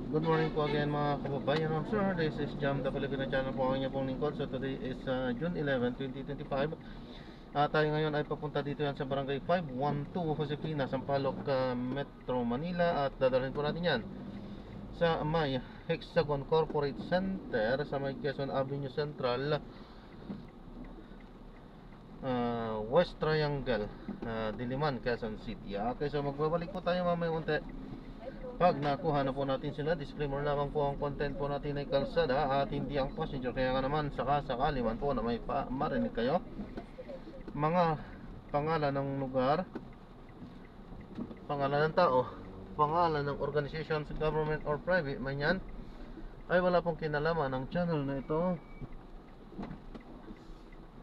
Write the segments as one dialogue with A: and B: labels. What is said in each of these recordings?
A: Good morning po again mga kababayan. I'm sir, this is Jam the Filipino channel po ang inyong pong lingkod. So today is June 11, 2025. Tayo ngayon ay papunta dito yan sa Barangay 512 Josefina, Sampaloc, Metro Manila. At dadalhin po natin yan sa may Hexagon Corporate Center sa may Quezon Avenue Central, West Triangle, Diliman, Quezon City. Okay, so magbabalik po tayo mamaya unti pag nakuha na po natin sila. Disclaimer lamang po, ang content po natin ay kalsada at hindi ang passenger. Kaya nga naman sakasakali man po na may marinig kayo mga pangalan ng lugar, pangalan ng tao, pangalan ng organizations, government or private man yan, ay wala pong kinalaman ng channel na ito.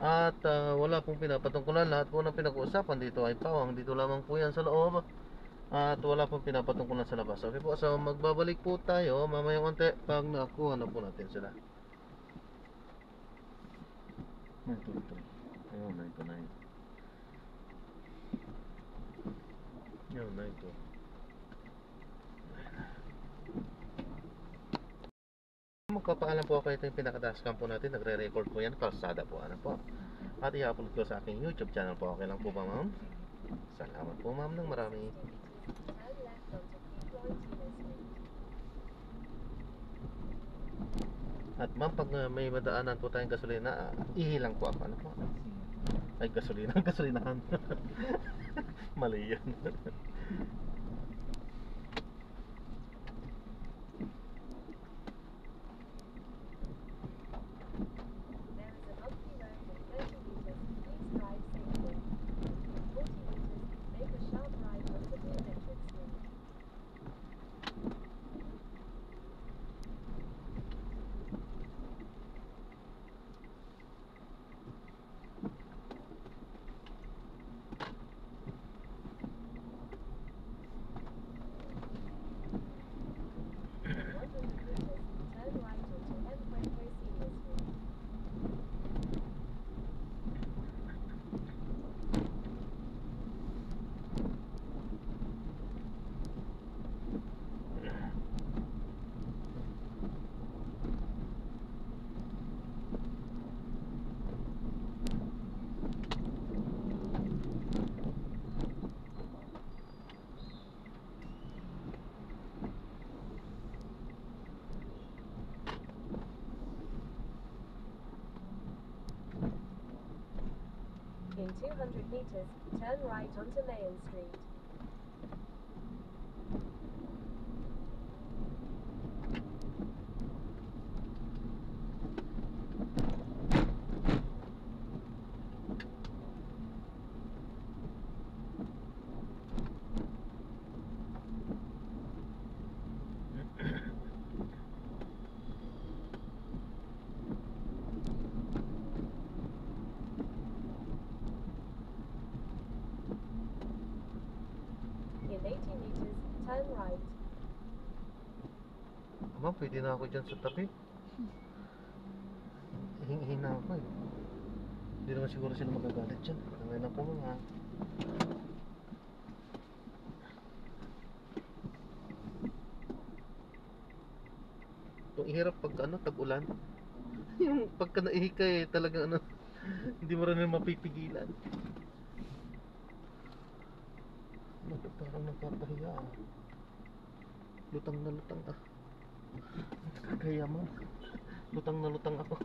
A: At wala pong pinapatungkulan. Lahat po ng pinag-uusapan dito ay pawang. Dito lamang po yan sa loob. At wala pong pinapatungkulan sa labas. Okay po, so magbabalik po tayo mamayang konti pag nakuha na po natin sila. Ito. Ayun na ito na ito. Ayun na ito. Magpapaalam po ako, ito yung pinakataskam po natin. Nagre-record po yan, kalsada po. Ano po? At i-upload ko sa aking YouTube channel po. Okay lang po ba, ma'am? Salamat po, ma'am, ng marami. At ma'am, pag may madaanan po tayong gasolina, ihilang po ako. Ano po? Ay, gasolina. Gasolinahan. Mali yun.
B: In 200 meters, turn right onto Mayon Street. In 80 meters, turn right.
A: Ma'am, pwede na ako dyan sa tabi. Hingi na ako eh. Hindi naman siguro sila magagalit dyan. Tangay na po, ma'am. Yung ihirap pag tag-ulan. Yung pagka naihika eh, talaga hindi mo rin mapipigilan. Parang nakakahiya ah. Lutang na lutang ah. Nakakahiya, ma'am. Lutang na lutang ako.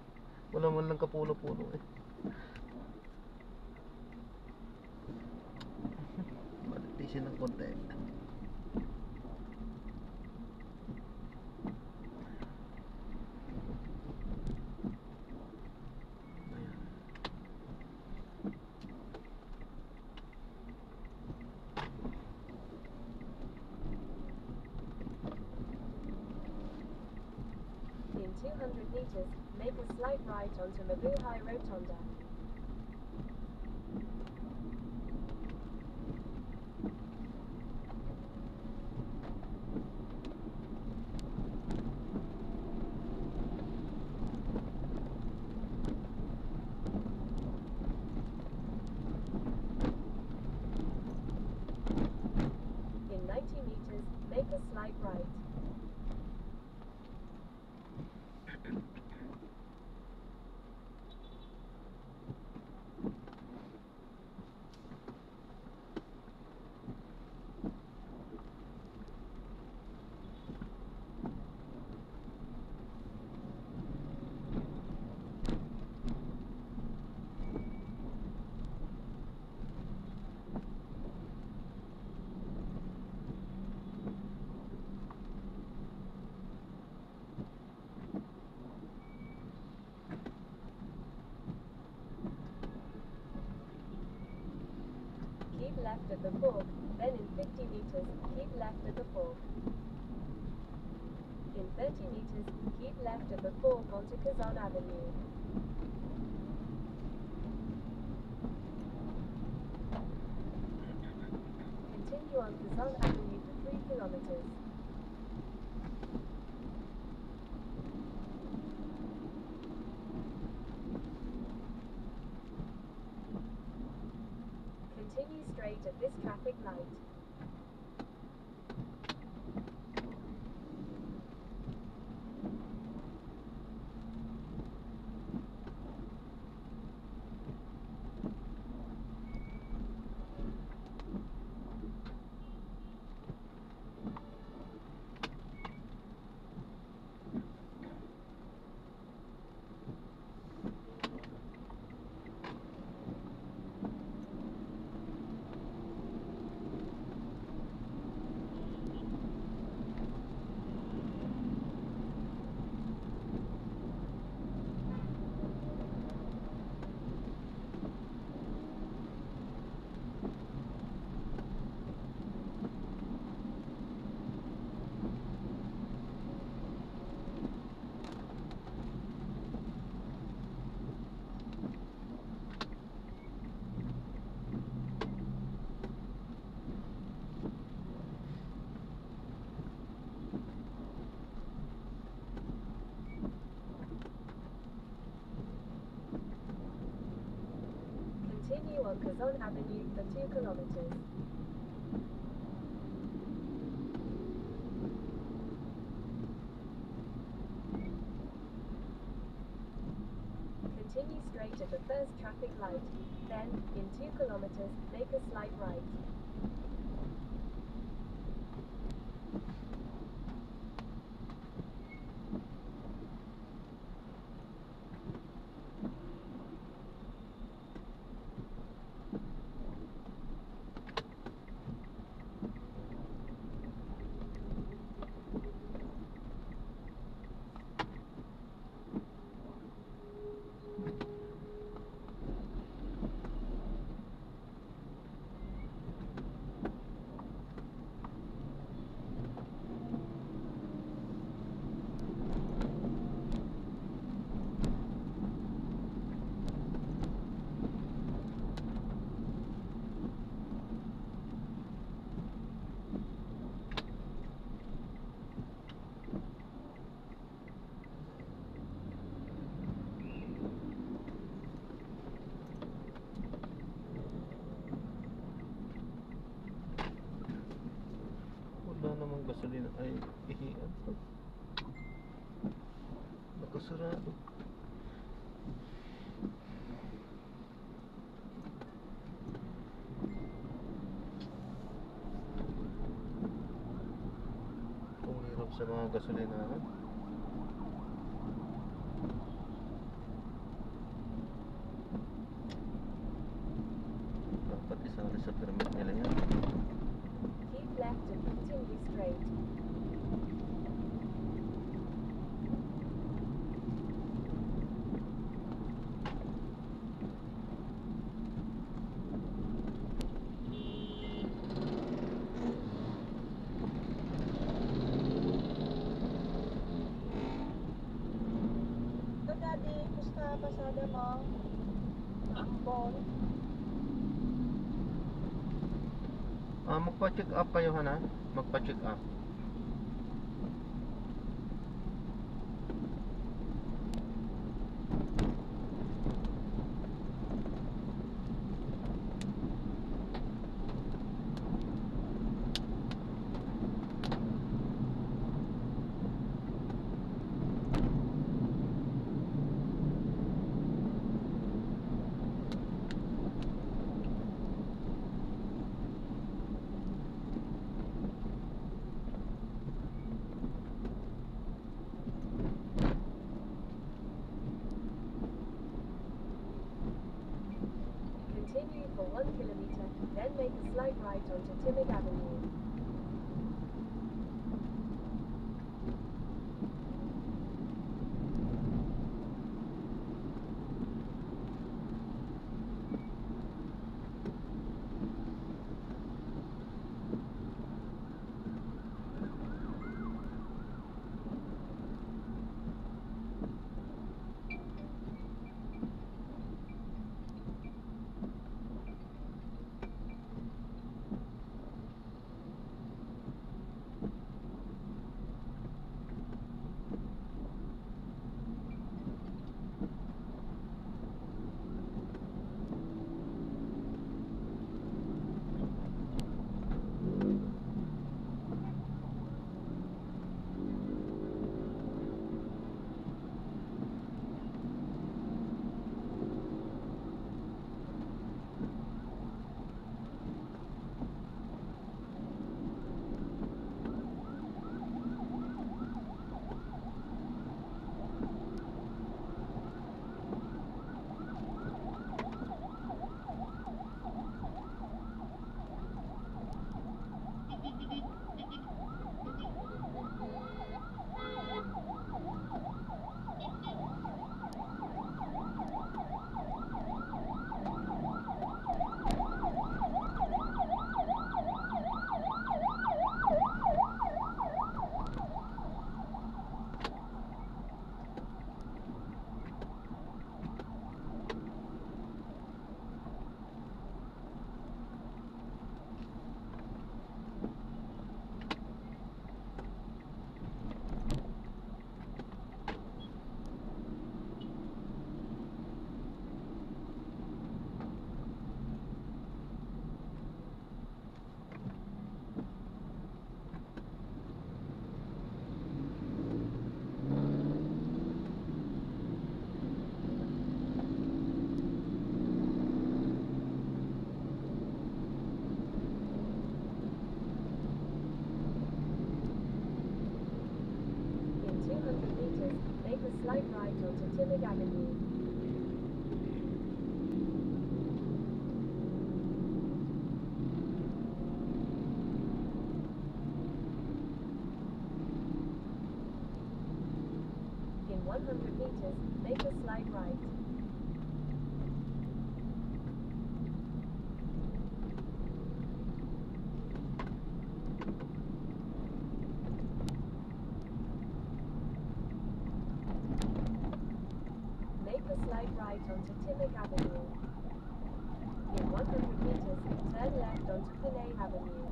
A: Wala man lang kapulo-pulo eh. Malitisin ng konti.
B: In 200 meters, make a slight right onto Mabuhay Rotonda. In 90 meters, make a slight right. left at the fork, then in 50 meters, keep left at the fork. In 30 meters, keep left at the fork onto Kazan Avenue. Continue on Kazan Avenue for 3 kilometers. Continue straight at this traffic light. Continue on Kazan Avenue for 2 kilometers. Continue straight at the first traffic light. Then, in 2 kilometers, make a slight right.
A: Wala namang gasolina ay ihian to. Nakasarado. Kung hirap sa mga gasolinahan. Dapat isali sa permit nila yan.
B: Keep left and continue straight.
C: Ito daddy, gusto pasada mo? Ambon.
A: Magpa-check up kayo ha. Magpa-check up.
B: Continue for 1 kilometer, then make a slight right onto Timid Avenue. slight right onto Timig Avenue. In 100 meters, make a slight right. Make a slight right onto Timig Avenue. In 100 meters, turn left onto Finney Avenue.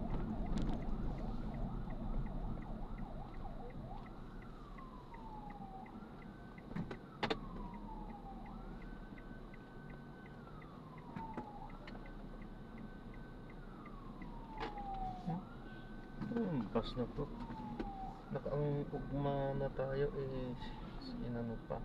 A: Bus na po. Nakaang ugma na tayo inano pa.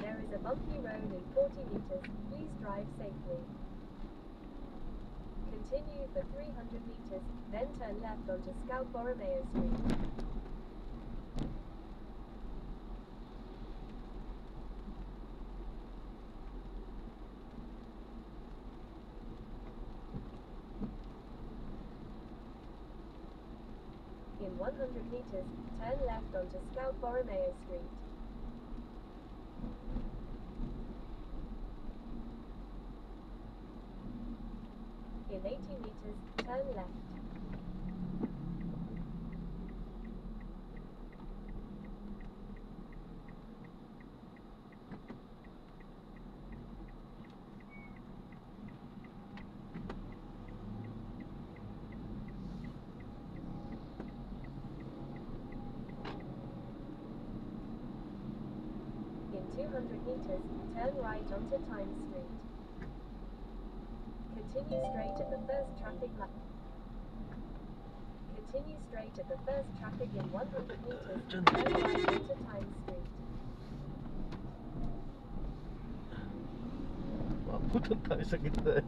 A: There is a bumpy road in 40 meters. Please drive safely. Continue for 300 meters, then turn left onto Scout Borromeo Street. In 100 meters, turn left onto Scout Borromeo Street. In 80 meters, turn left. In 200 meters, turn right onto Times Street. Continue straight at the first traffic light. Continue straight at the first traffic in 100 meters. Turn right onto Times Street. Maputan tayo sa gitna eh.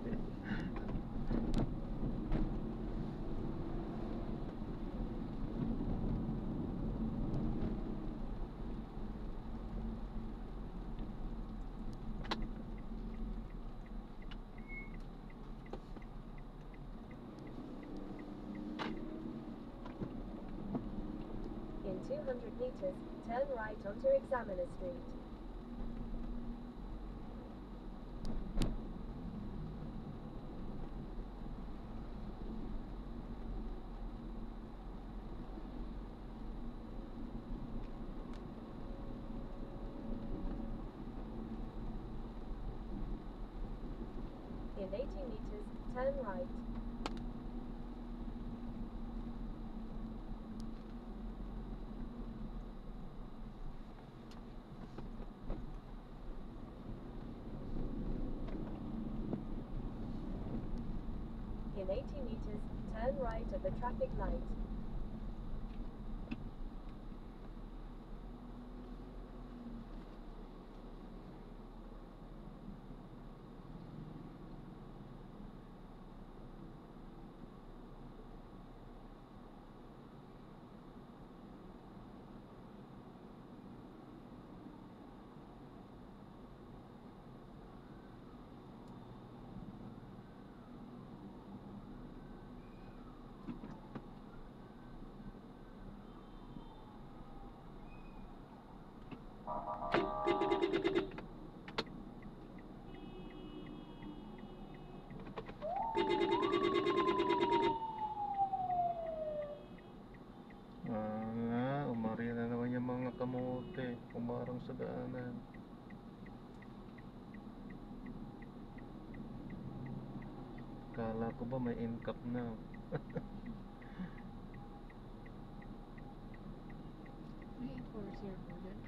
B: In 200 meters, turn right onto Examiner Street. In 80 meters, turn right. In 80 meters, turn right at the traffic light.
A: kamote, umarang sa daanan. Kala ko ba may incap na.
C: May enforcer po dyan.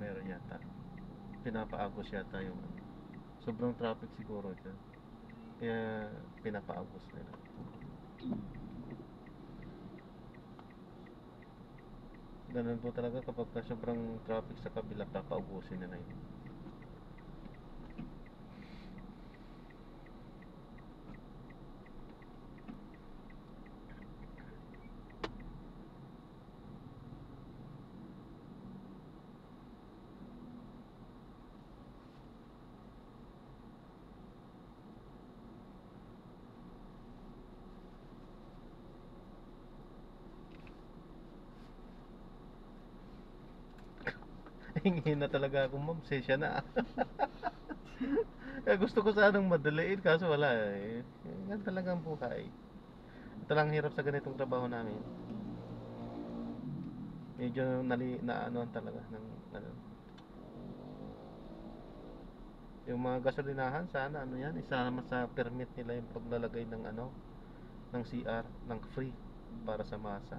A: Meron yata. Pinapaagos yata yung ano. Sobrang traffic siguro dyan. Kaya pinapaagos nila. Ganun po talaga kapag sobrang traffic sa kabila, papaubusin nila yun. Hingi na talaga ako, ma'am. Sesya na. Kaya gusto ko sanang madaliin kaso wala eh. Yan talaga ang buhay. Ito lang hirap sa ganitong trabaho namin. Medyo naanuhan talaga ng ano. Yung mga gasolinahan sana ano yan, isama sa permit nila yung paglalagay ng ano, ng CR, ng free para sa masa.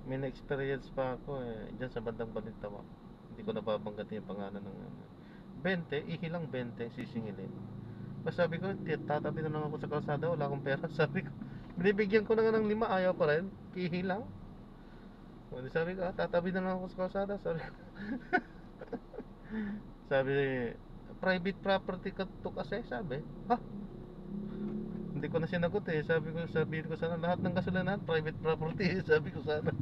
A: May na-experience pa ako eh, dyan sa bandang Balintawak. Hindi ko nababanggat yung pangalan ng ano. 20, ihilang 20 sisingilin. Tapos sabi ko, tatabi na lang ako sa kalsada, wala akong pera. Sabi ko, binibigyan ko na nga ng 5, ayaw pa rin, ihilang. O, di sabi ko, tatabi na lang ako sa kalsada. Sabi ko, sabi, private property ka to kasi, sabi. Ha? Hindi ko na sinagot eh. Sabihin ko sana lahat ng gasolinahan private property. Sabi ko sana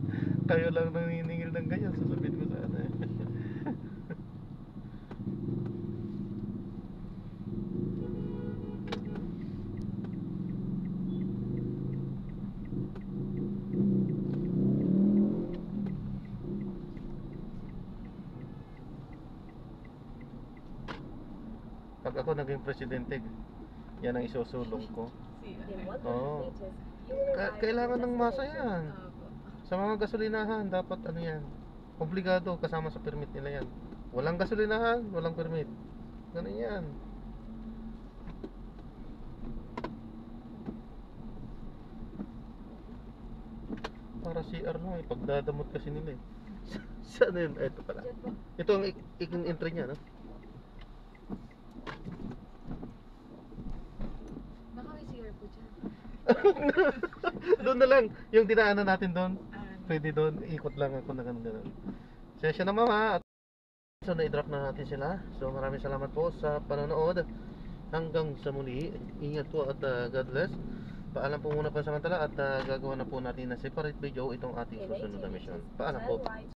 A: kayo lang naniningil ng ganyan. Sasabihin ko sana eh. Pag ako naging presidente, yan ang isusulong ko.
B: In
C: CR.
B: 100
A: Oo.
B: meters, you will arrive
A: Kailangan
B: at your
A: ng masa
B: destination.
A: yan.
C: Opo.
A: Sa mga gasolinahan, dapat ano yan, obligado kasama sa permit nila yan. Walang gasolinahan, walang permit. Ganun yan. Para CR lang eh, pagdadamot kasi nila eh. Saan yun? Ito pala.
B: Dyan po.
A: Ito ang entry niya, no?
C: Baka may CR po dyan.
A: Doon na lang, yung dinaanan natin doon.
C: Ah,
A: Pwede doon, ikot lang ako na ganun. Sesya na mama. So na-drop na natin sila. So maraming salamat po sa panonood. Hanggang sa muli. Ingat po at God bless. Paalam po muna pansamantala at gagawa na po natin na separate video itong ating
B: In
A: susunod na
B: 80
A: mission.
B: meters,
A: Paalam
B: turn
A: po.
B: right